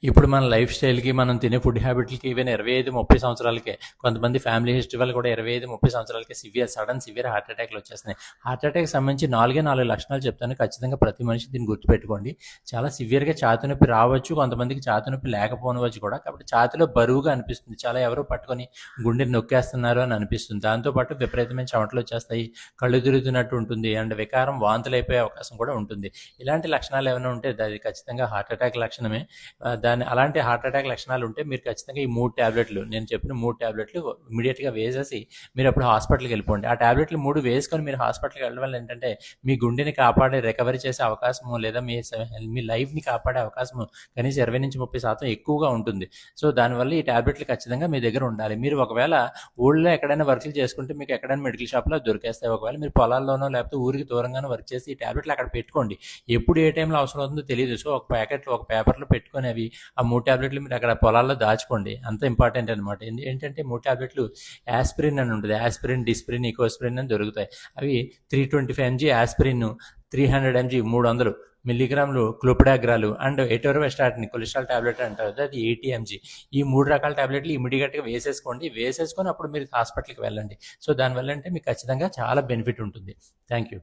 ఇప్పుడు మన లైఫ్ స్టైల్‌కి, మనం తినే ఫుడ్ హ్యాబిట్‌లకి ఈవెన్ 25, 30 సంవత్సరాలకే కొంతమంది ఫ్యామిలీ హిస్టరీ వాళ్ళు కూడా 25, 30 సంవత్సరాలకే సివియర్ హార్ట్ అటాక్‌లు వచ్చేస్తున్నాయి. హార్ట్ అటాక్‌కి సంబంధించి 4 లక్షణాలు చెప్తాను. ఖచ్చితంగా ప్రతి మనిషి దీన్ని గుర్తుపెట్టుకోండి. చాలా సివియర్‌గా ఛాతీ నొప్పి రావచ్చు. కొంతమందికి ఛాతీ నొప్పి లేకపోనవచ్చు కూడా. కాబట్టి ఛాతీలో బరువుగా అనిపిస్తుంది. చాలా ఎవరో పట్టుకొని గుండెని నొక్కేస్తున్నారు అని అనిపిస్తుంది. దాంతో పాటు విపరీతమైన చెమటలు వచ్చేస్తాయి. కళ్ళు తిరుగుతున్నట్టు ఉంటుంది. అండ్ వికారం వాంతులైపోయే అవకాశం కూడా ఉంటుంది. ఇలాంటి లక్షణాలు ఏమైనా ఉంటే అది ఖచ్చితంగా హార్ట్ అటాక్ లక్షణమే. అలాంటి హార్ట్ అటాక్ లక్షణాలు ఉంటే మీరు ఖచ్చితంగా ఈ 3 టాబ్లెట్లు, నేను చెప్పిన 3 టాబ్లెట్లు ఇమీడియట్‌గా వేసేసి మీరు అప్పుడు హాస్పిటల్‌కి వెళ్ళిపోండి. ఆ టాబ్లెట్లు 3 వేసుకొని మీరు హాస్పిటల్‌కి వెళ్ళడం వల్ల ఏంటంటే మీ గుండెని కాపాడే రికవరీ చేసే అవకాశము, లేదా మీ లైఫ్‌ని కాపాడే అవకాశము కనీసం 20-30% ఎక్కువగా ఉంటుంది. సో దానివల్ల ఈ టాబ్లెట్లు ఖచ్చితంగా మీ దగ్గర ఉండాలి. మీరు ఒకవేళ ఊళ్ళో ఎక్కడైనా వర్కులు చేసుకుంటే మీకు ఎక్కడైనా మెడికల్ షాప్‌లో దొరికేస్తాయి. ఒకవేళ మీరు పొలాల్లోనో లేకపోతే ఊరికి దూరంగానో వర్క్ చేసి ఈ టాబ్లెట్లు అక్కడ పెట్టుకోండి. ఎప్పుడు ఏ టైంలో అవసరం అవుతుందో తెలీదు. సో ఒక ప్యాకెట్, ఒక పేపర్‌లో పెట్టుకొని అవి ఆ 3 టాబ్లెట్లు మీరు అక్కడ పొలాల్లో దాచుకోండి. అంత ఇంపార్టెంట్ అనమాట. ఏంటంటే 3 టాబ్లెట్లు యాస్పిరిన్ అని ఉంటుంది. యాస్పిరిన్, డిస్పిరిన్, ఇకోస్పిరిన్ అని దొరుకుతాయి. అవి 325 ఎంజీ యాస్పిరిన్, 300 ఎంజీ 300 మిల్లీగ్రాములు క్లోపిడాగ్రాలు అండ్ ఎటోర్వాస్టాటిన్ కొలెస్ట్రాల్ టాబ్లెట్ అంటారు. అది 80 ఎంజీ. ఈ 3 రకాల టాబ్లెట్లు ఇమీడియట్‌గా వేసేసుకోండి. వేసేసుకొని అప్పుడు మీరు హాస్పిటల్‌కి వెళ్ళండి. సో దానివల్ల అంటే మీకు ఖచ్చితంగా చాలా బెనిఫిట్ ఉంటుంది. Thank you.